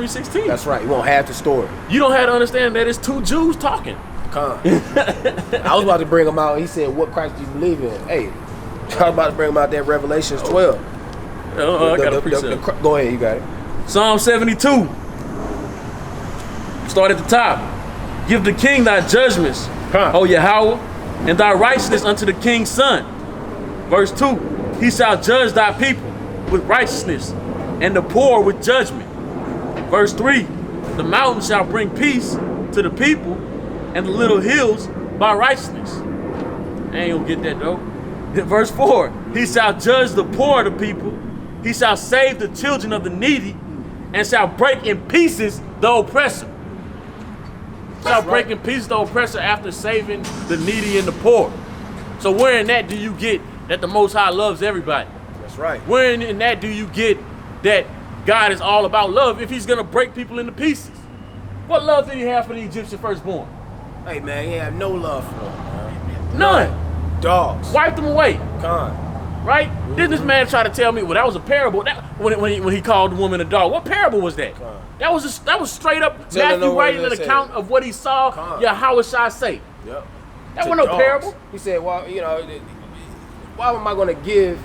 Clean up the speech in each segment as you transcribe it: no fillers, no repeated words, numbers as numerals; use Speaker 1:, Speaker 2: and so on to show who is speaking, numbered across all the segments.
Speaker 1: 3:16.
Speaker 2: That's right. You won't have the story.
Speaker 1: You don't have to understand that it's two Jews talking.
Speaker 2: Con. I was about to bring him out. He said, "What Christ do you believe in?" Hey, I was about to bring him out there. Revelations 12.
Speaker 1: I got a precept.
Speaker 2: Go ahead. You got it.
Speaker 1: Psalm 72. Start at the top. Give the king thy judgments, O Yahweh, and thy righteousness unto the king's son. Verse 2. He shall judge thy people with righteousness, and the poor with judgment. Verse 3. The mountains shall bring peace to the people, and the little hills by righteousness. I ain't gonna get that though. Verse 4. He shall judge the poor of the people. He shall save the children of the needy, and shall break in pieces the oppressor. Shall break in pieces the oppressor after saving the needy and the poor. So where in that do you get that the Most High loves everybody?
Speaker 2: That's right.
Speaker 1: Where in that do you get that God is all about love if he's gonna break people into pieces? What love did he have for the Egyptian firstborn?
Speaker 2: Hey man, he had no love for them, man.
Speaker 1: None.
Speaker 2: Dogs.
Speaker 1: Wiped them away.
Speaker 2: Con.
Speaker 1: Right? Didn't this man try to tell me, well, that was a parable? That, when he called the woman a dog, what parable was that? That was straight up Matthew writing an account of what he saw Yahweh Shai say.
Speaker 2: Yep.
Speaker 1: That wasn't no parable.
Speaker 2: He said, well, you know, why am I going to give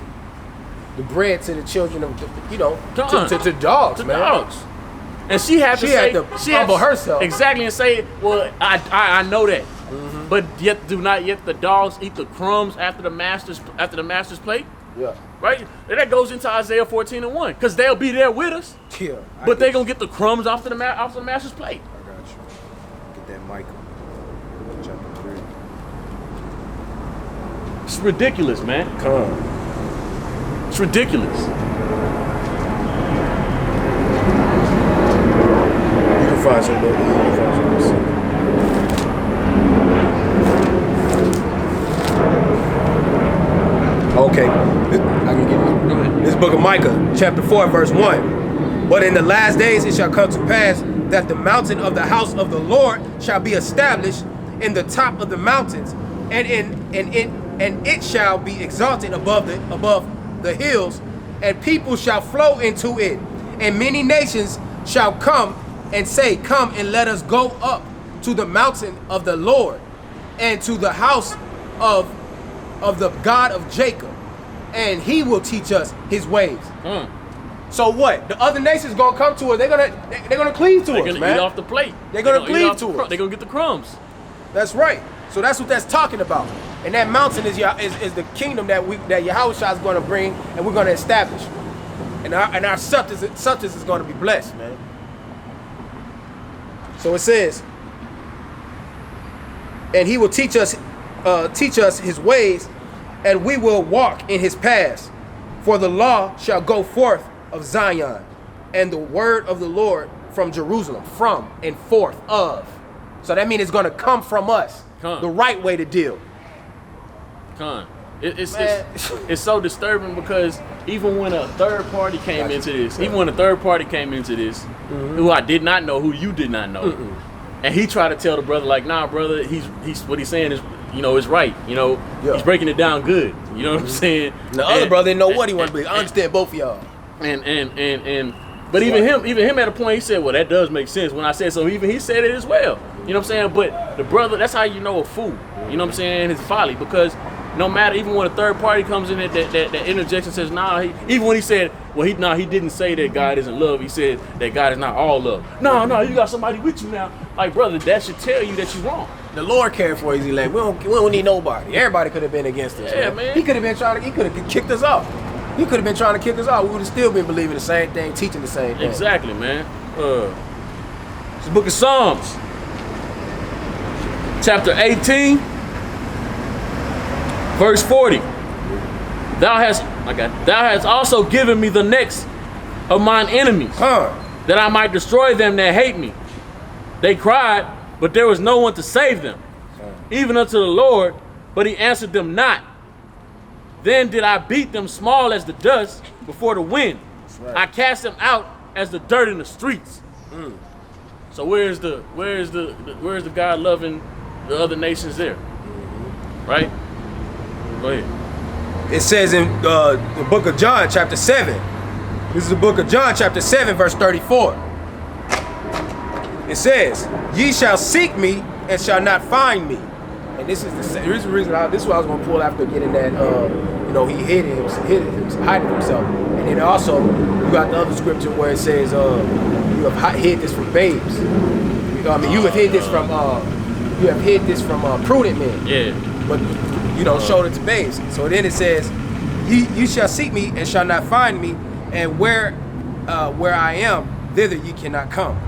Speaker 2: the bread to the children of, you know, to dogs, man?
Speaker 1: Dogs. And she had to
Speaker 2: humble herself.
Speaker 1: Exactly, and say, well, I know that. But yet the dogs eat the crumbs after the master's plate?
Speaker 2: Yeah.
Speaker 1: Right? And that goes into Isaiah 14:1. Because they'll be there with us.
Speaker 2: Yeah.
Speaker 1: But they're gonna get the crumbs off the master's plate.
Speaker 2: I got you. Get that Micah. Chapter 3.
Speaker 1: It's ridiculous, man.
Speaker 2: Come.
Speaker 1: It's ridiculous.
Speaker 2: You can find some. Okay, I can get it.
Speaker 1: Go ahead.
Speaker 2: This book of Micah, chapter 4, verse 1. But in the last days it shall come to pass that the mountain of the house of the Lord shall be established in the top of the mountains, and it shall be exalted above the hills, and people shall flow into it, and many nations shall come and say, come and let us go up to the mountain of the Lord, and to the house of the God of Jacob, and he will teach us his ways. So what? The other nations gonna come to us. They're gonna cleave to us, man.
Speaker 1: They're gonna eat off the plate.
Speaker 2: They're gonna cleave to us.
Speaker 1: They're gonna get the crumbs.
Speaker 2: That's right. So that's what that's talking about. And that mountain is the kingdom that Yahushua is gonna bring, and we're gonna establish. And our substance is gonna be blessed, man. So it says, and he will teach us his ways, and we will walk in his paths. For the law shall go forth of Zion, and the word of the Lord from Jerusalem, from and forth of. So that means it's going to come from us. The right way to deal.
Speaker 1: It's so disturbing, because even when a third party came into this, who I did not know, who you did not know, and he tried to tell the brother, like, nah, brother, he's what he's saying is, you know, it's right. You know, he's breaking it down good. You know what I'm saying?
Speaker 2: The other brother didn't know what he wanted to believe. I understand both of y'all.
Speaker 1: But even him at a point, he said, well, that does make sense when I said so. Even he said it as well. You know what I'm saying? But the brother, that's how you know a fool. You know what I'm saying? His folly, because no matter, even when a third party comes in that interjection says, nah, even when he said, well, he didn't say that God isn't love. He said that God is not all love. No, you got somebody with you now. Like, brother, that should tell you that you're wrong.
Speaker 2: The Lord cared for his elect. We don't need nobody. Everybody could have been against us.
Speaker 1: Yeah, man.
Speaker 2: He could have kicked us off. He could have been trying to kick us out. We would have still been believing the same thing, teaching the same thing.
Speaker 1: Exactly, man. It's the book of Psalms, chapter 18, verse 40. Thou hast also given me the necks of mine enemies, that I might destroy them that hate me. They cried, but there was no one to save them, even unto the Lord, but he answered them not. Then did I beat them small as the dust before the wind. Right. I cast them out as the dirt in the streets. So where's the God loving the other nations there? Right? Go ahead.
Speaker 2: It says in the book of John, chapter 7. This is the book of John, chapter 7, verse 34. It says, ye shall seek me and shall not find me. And this is the reason this is what I was going to pull after getting that, he hiding himself. And then also, you got the other scripture where it says, you have hid this from babes. You have hid this from prudent men.
Speaker 1: Yeah.
Speaker 2: But you don't show it to babes. So then it says, you shall seek me and shall not find me, and where I am, thither ye cannot come.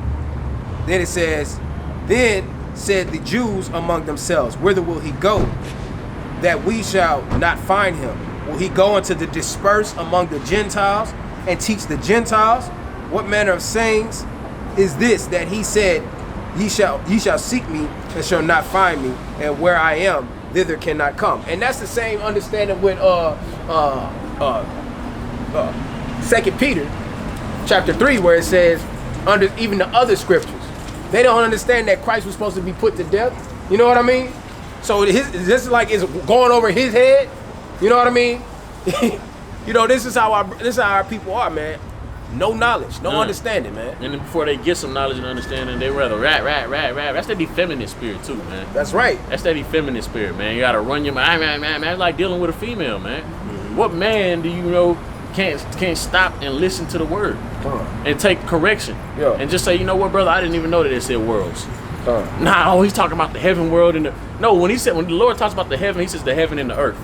Speaker 2: Then it says, then said the Jews among themselves, whither will he go, that we shall not find him? Will he go into the dispersed among the Gentiles and teach the Gentiles? What manner of sayings is this that he said, ye shall seek me and shall not find me, and where I am, thither cannot come? And that's the same understanding with 2 Peter chapter 3, where it says, under even the other scriptures, they don't understand that Christ was supposed to be put to death. You know what I mean? So this is like it's going over his head. You know what I mean? This is how our people are, man. No knowledge, no understanding, man.
Speaker 1: And then before they get some knowledge and understanding, they rather rap. That's that effeminate spirit too, man.
Speaker 2: That's right.
Speaker 1: That's that effeminate spirit, man. You gotta run your mind, man. It's like dealing with a female, man. Mm-hmm. What man do you know can't stop and listen to the word and take correction and just say, you know what, brother, I didn't even know that it said worlds. He's talking about the heaven world and when the Lord talks about the heaven, he says the heaven and the earth.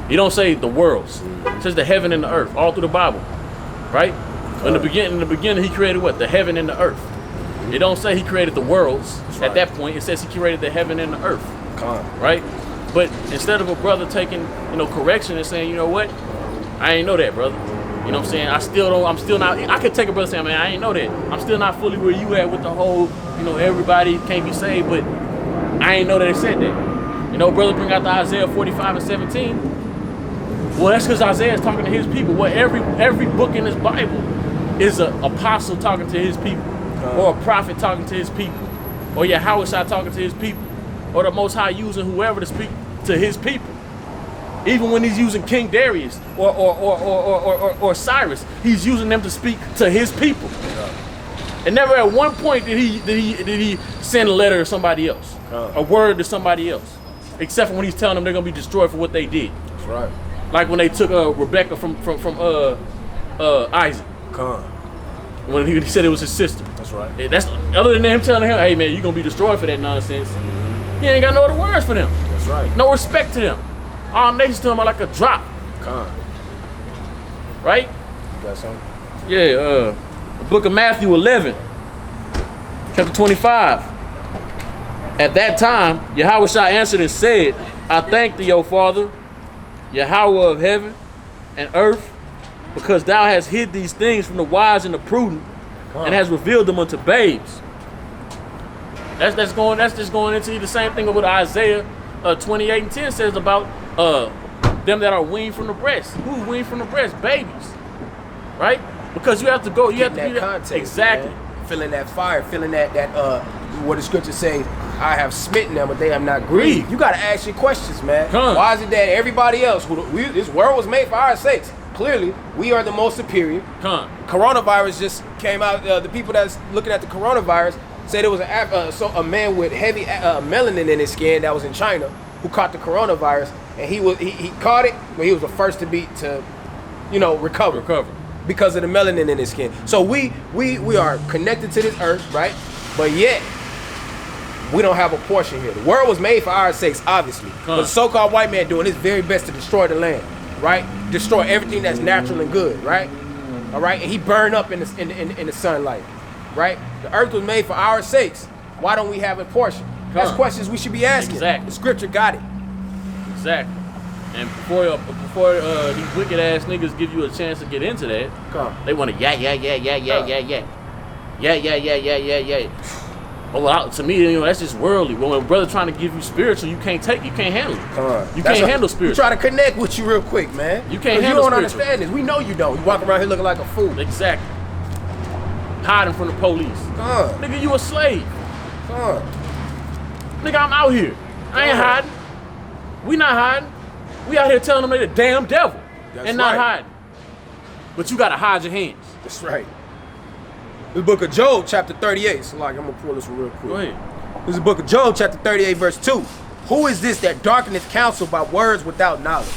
Speaker 1: He don't say the worlds. He says the heaven and the earth all through the Bible, right? In the beginning, he created what? The heaven and the earth. It don't say he created the worlds. At that point, it says he created the heaven and the earth, right? But instead of a brother taking correction and saying, you know what, I ain't know that, brother. You know what I'm saying? I'm still not, I could take a brother saying, man, I ain't know that. I'm still not fully where you at with the whole, everybody can't be saved, but I ain't know that it said that. Brother bring out the Isaiah 45 and 17. Well, that's because Isaiah is talking to his people. Well, every book in this Bible is an apostle talking to his people, or a prophet talking to his people, or Yahweh talking to his people, or the Most High using whoever to speak to his people. Even when he's using King Darius or Cyrus, he's using them to speak to his people. And never at one point did he send a letter to somebody else, a word to somebody else, except for when he's telling them they're gonna be destroyed for what they did.
Speaker 2: That's right.
Speaker 1: Like when they took Rebecca from Isaac. When he said it was his sister.
Speaker 2: That's right.
Speaker 1: That's other than him telling him, hey man, you're gonna be destroyed for that nonsense. He ain't got no other words for them.
Speaker 2: That's right.
Speaker 1: No respect to them. All nations to him are like a drop. Right?
Speaker 2: You got something?
Speaker 1: Yeah, the book of Matthew 11, chapter 25. At that time, Yahweh answered and said, I thank thee, O Father, Yahweh of heaven and earth, because thou hast hid these things from the wise and the prudent, and hast revealed them unto babes. That's just going into the same thing with Isaiah 28 and 10 says about them that are weaned from the breast. Who's weaned from the breast? Babies, right? Because you have to go. You have to
Speaker 2: that
Speaker 1: be
Speaker 2: context,
Speaker 1: exactly.
Speaker 2: Man. Feeling that fire, feeling that what the scripture says, I have smitten them, but they have not grieved. You got to ask your questions, man. Why is it that everybody else, this world was made for our sakes? Clearly, we are the most superior. Coronavirus just came out. The people that's looking at the coronavirus said it was a man with heavy melanin in his skin that was in China who caught the coronavirus, and he caught it, but he was the first to recover because of the melanin in his skin. So we are connected to this earth, right? But yet we don't have a portion here. The world was made for our sakes, obviously. But the so-called white man doing his very best to destroy the land, right? Destroy everything that's natural and good, right? All right, and he burned up in the sunlight, right? The earth was made for our sakes. Why don't we have a portion? That's questions we should be asking.
Speaker 1: Exactly.
Speaker 2: The scripture got it.
Speaker 1: Exactly. And before these wicked ass niggas give you a chance to get into that, they want to yeah. Well, to me, that's just worldly. When a brother trying to give you spiritual, you can't handle it. You can't handle spiritual.
Speaker 2: We try to connect with you real quick, man.
Speaker 1: You can't handle spiritual. You don't
Speaker 2: understand this. We know you don't. You walk around here looking like a fool.
Speaker 1: Exactly. Hiding from the police. Nigga, you a slave. Nigga, I'm out here. I ain't hiding. We not hiding. We out here telling them they the damn devil. Not hiding. But you gotta hide your hands.
Speaker 2: That's right. The book of Job, chapter 38. So like, I'm gonna pull this real quick.
Speaker 1: Go ahead.
Speaker 2: This is the book of Job, chapter 38, verse 2. Who is this that darkeneth counsel by words without knowledge?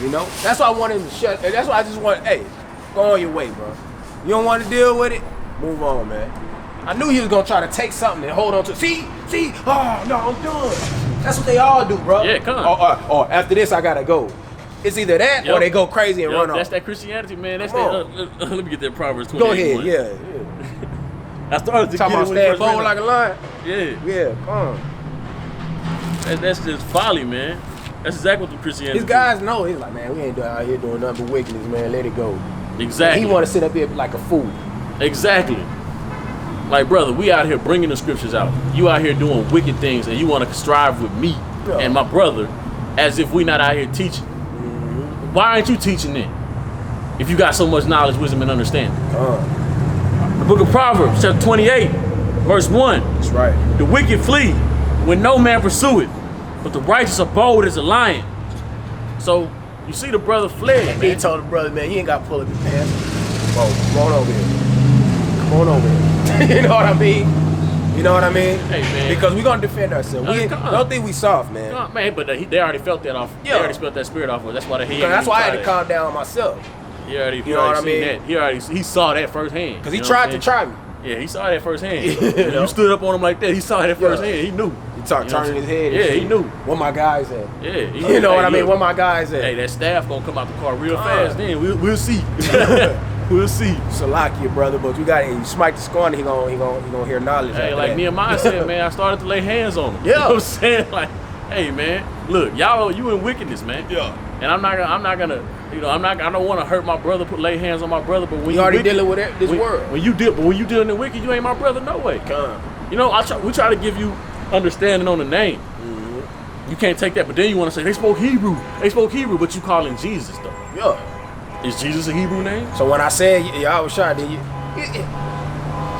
Speaker 2: You know? That's why I want him to shut. That's why I just want, hey, go on your way, bro. You don't want to deal with it? Move on, man. I knew he was gonna try to take something and hold on to. See, oh no, I'm done. That's what they all do, bro.
Speaker 1: Yeah, come on.
Speaker 2: Or after this, I gotta go. It's either that or they go crazy and run off.
Speaker 1: That's that Christianity, man. That's that. Let me get that Proverbs 28.
Speaker 2: Go ahead, yeah.
Speaker 1: I started to
Speaker 2: talking about stand bold like a lion.
Speaker 1: Yeah.
Speaker 2: Come on.
Speaker 1: That's just folly, man. That's exactly what the Christianity.
Speaker 2: These guys know. He's like, man, we ain't out here doing nothing but wickedness, man. Let it go.
Speaker 1: Exactly.
Speaker 2: And he want to sit up here like a fool.
Speaker 1: Exactly. Like, brother, we out here bringing the scriptures out. You out here doing wicked things, and you want to strive with me and my brother as if we not out here teaching. Mm-hmm. Why aren't you teaching then? If you got so much knowledge, wisdom, and understanding. The book of Proverbs, chapter 28, verse 1.
Speaker 2: That's right.
Speaker 1: The wicked flee when no man pursueth, but the righteous are bold as a lion. So, you see the brother fled, man.
Speaker 2: He told the brother, man, you ain't got to pull up your pants. Come on over here. Come on over here. You know what I mean? You know what I mean?
Speaker 1: Hey, man.
Speaker 2: Because we're going to defend ourselves. Don't think we soft, man.
Speaker 1: No, man, but they already felt that off. Yeah. They already felt that spirit off of us. That's why
Speaker 2: that's why I had to calm down myself.
Speaker 1: He already, you know what I mean? He saw that firsthand.
Speaker 2: Because he tried to try me.
Speaker 1: Yeah, he saw that firsthand. You stood up on him like that. He saw that firsthand. He knew.
Speaker 2: He started turning his head.
Speaker 1: Yeah, he knew.
Speaker 2: Where my guys at?
Speaker 1: Yeah.
Speaker 2: You know what I mean? Where my guys at?
Speaker 1: Hey, that staff gonna come out the car real fast. Then we'll see. We'll see.
Speaker 2: Salakia, brother, but you smite the scorn, he gonna hear knowledge.
Speaker 1: Hey, like that. Nehemiah said, man, I started to lay hands on him.
Speaker 2: Yeah.
Speaker 1: You know what I'm saying? Like, hey, man, look, y'all, you in wickedness, man.
Speaker 2: Yeah.
Speaker 1: And I'm not gonna, I don't want to hurt my brother, lay hands on my brother, but when
Speaker 2: you already dealing with this world.
Speaker 1: When you dealing in wicked, you ain't my brother, no way. You know, we try to give you understanding on the name. Mm-hmm. You can't take that, but then you want to say they spoke Hebrew, but you calling Jesus though.
Speaker 2: Yeah.
Speaker 1: Is Jesus a Hebrew name?
Speaker 2: So when I said y'all was trying to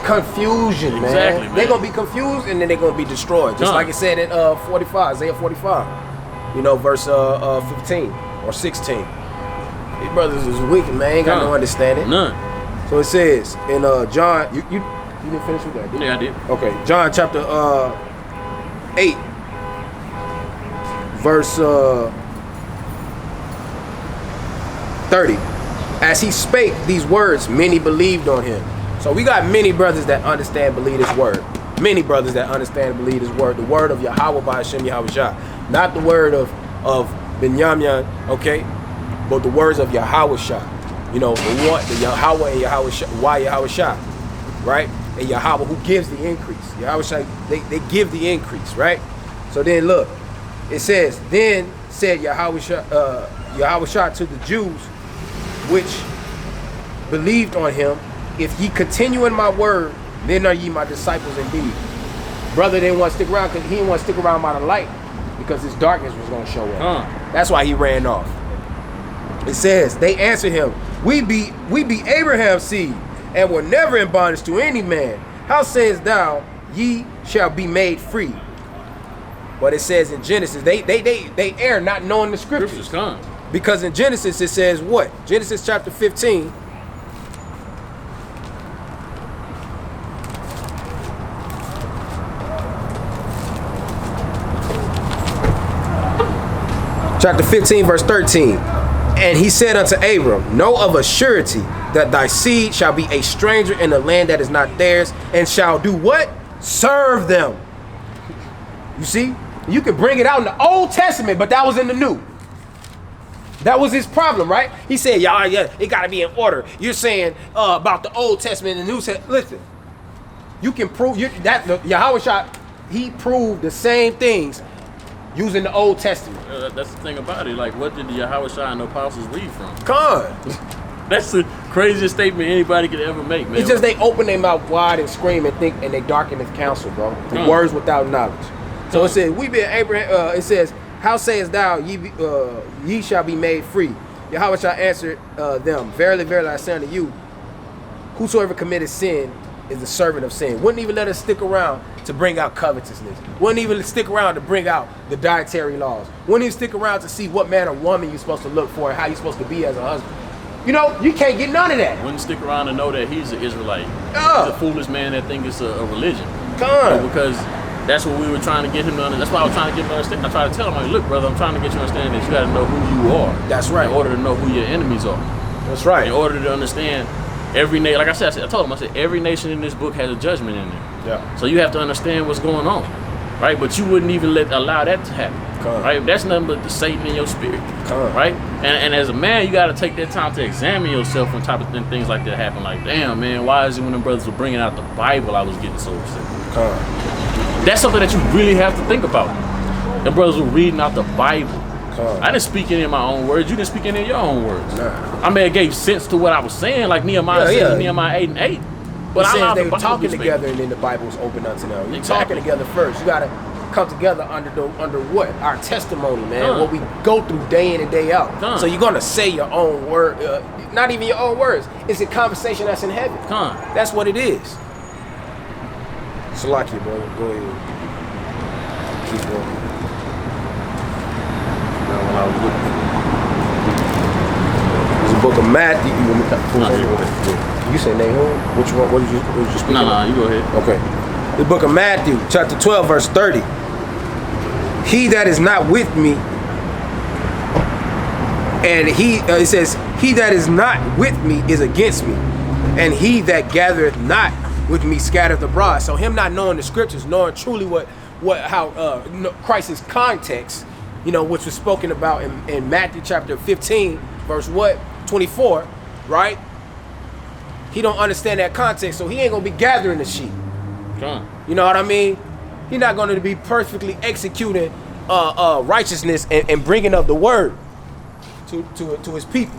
Speaker 2: confusion, man.
Speaker 1: Exactly, man.
Speaker 2: They're gonna be confused and then they're gonna be destroyed. Just like it said in 45, Isaiah 45. You know, verse 15 or 16. These brothers is wicked, man. Ain't got no understanding.
Speaker 1: None.
Speaker 2: So it says in John, you didn't finish with that, did you?
Speaker 1: Yeah, I did.
Speaker 2: Okay, John chapter 8, verse 30. As he spake these words, many believed on him. So we got many brothers that understand, believe this word. Many brothers that understand and believe this word. The word of Yahweh by Hashem Yahweh Shah. Not the word of Binyamin, okay? But the words of Yahweh Shah. You know, the Yahweh and Yahweh Shah. Why Yahweh Shah? Right? And Yahweh who gives the increase. Yahweh Shah, they give the increase, right? So then look, it says, then said Yahweh Shah to the Jews, which believed on him, if ye continue in my word, then are ye my disciples indeed. Brother didn't want to stick around because he didn't want to stick around by the light because his darkness was going to show up. That's why he ran off. It says, they answered him, we be Abraham's seed and were never in bondage to any man. How sayest thou, ye shall be made free? But it says in Genesis, they err not knowing the scriptures. Because in Genesis it says what? Genesis chapter 15. Chapter 15 verse 13. And he said unto Abram, know of a surety that thy seed shall be a stranger in a land that is not theirs, and shall do what? Serve them. You see? You can bring it out in the Old Testament, but that was in the New. That was his problem, right? He said, y'all, it got to be in order. You're saying about the Old Testament and the New Testament. Listen, you can prove that Yahweh Shah, he proved the same things using the Old Testament.
Speaker 1: That's the thing about it. Like, what did the Yahweh Shah and the apostles read from?
Speaker 2: That's
Speaker 1: the craziest statement anybody could ever make, man.
Speaker 2: It's just they open their mouth wide and scream and think, and they darken his counsel, bro. The words without knowledge. So it says, we be Abraham. It says, how sayest thou, ye shall be made free? Yahweh shall answer them, verily, verily, I say unto you, whosoever committed sin is the servant of sin. Wouldn't even let us stick around to bring out covetousness. Wouldn't even stick around to bring out the dietary laws. Wouldn't even stick around to see what man or woman you're supposed to look for and how you're supposed to be as a husband. You know, you can't get none of that.
Speaker 1: Wouldn't stick around and know that he's an Israelite. He's a foolish man that thinks it's a religion. Because that's what we were trying to get him to understand. That's why I was trying to get him to understand. I tried to tell him, like, look, brother, I'm trying to get you to understand that you got to know who you are.
Speaker 2: That's right.
Speaker 1: In order to know who your enemies are.
Speaker 2: That's right.
Speaker 1: In order to understand every nation, like I told him, I said, every nation in this book has a judgment in there.
Speaker 2: Yeah.
Speaker 1: So you have to understand what's going on, right? But you wouldn't even allow that to happen. Right? That's nothing but the Satan in your spirit, right? And as a man, you got to take that time to examine yourself when type of things like that happen. Like, damn, man, why is it when them brothers were bringing out the Bible, I was getting so upset? That's something that you really have to think about. Them brothers were reading out the Bible. I didn't speak any of my own words. You didn't speak any of your own words. Nah. I mean, it gave sense to what I was saying, like Nehemiah said in Nehemiah 8:8. But I said
Speaker 2: they were talking together, and then the Bible was open unto them. You're talking together first. You got to come together under what? Our testimony, man. What we go through day in and day out. So you're gonna say your own word, not even your own words. It's a conversation that's in heaven. That's what it is. Salakia, bro. Go ahead. Keep going. Now, when I was looking, there's a book of Matthew. You say Nahum? Which one? What did you speak about?
Speaker 1: No, you go ahead.
Speaker 2: Okay. The book of Matthew, chapter 12, verse 30. He that is not with me, and it says, he that is not with me is against me, and he that gathereth not with me scattereth abroad. So him not knowing the scriptures, knowing truly how Christ's context, which was spoken about in Matthew chapter 15, verse 24, right? He don't understand that context, so he ain't gonna be gathering the sheep. You know what I mean? He's not going to be perfectly executing righteousness and bringing up the word to his people.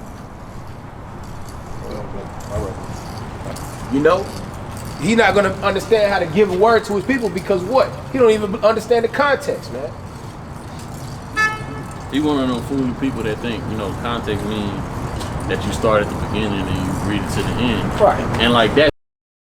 Speaker 2: He's not going to understand how to give a word to his people because what? He don't even understand the context, man.
Speaker 1: He one of them foolish people that think, context means that you start at the beginning and you read it to the end.
Speaker 2: Right.
Speaker 1: And like that.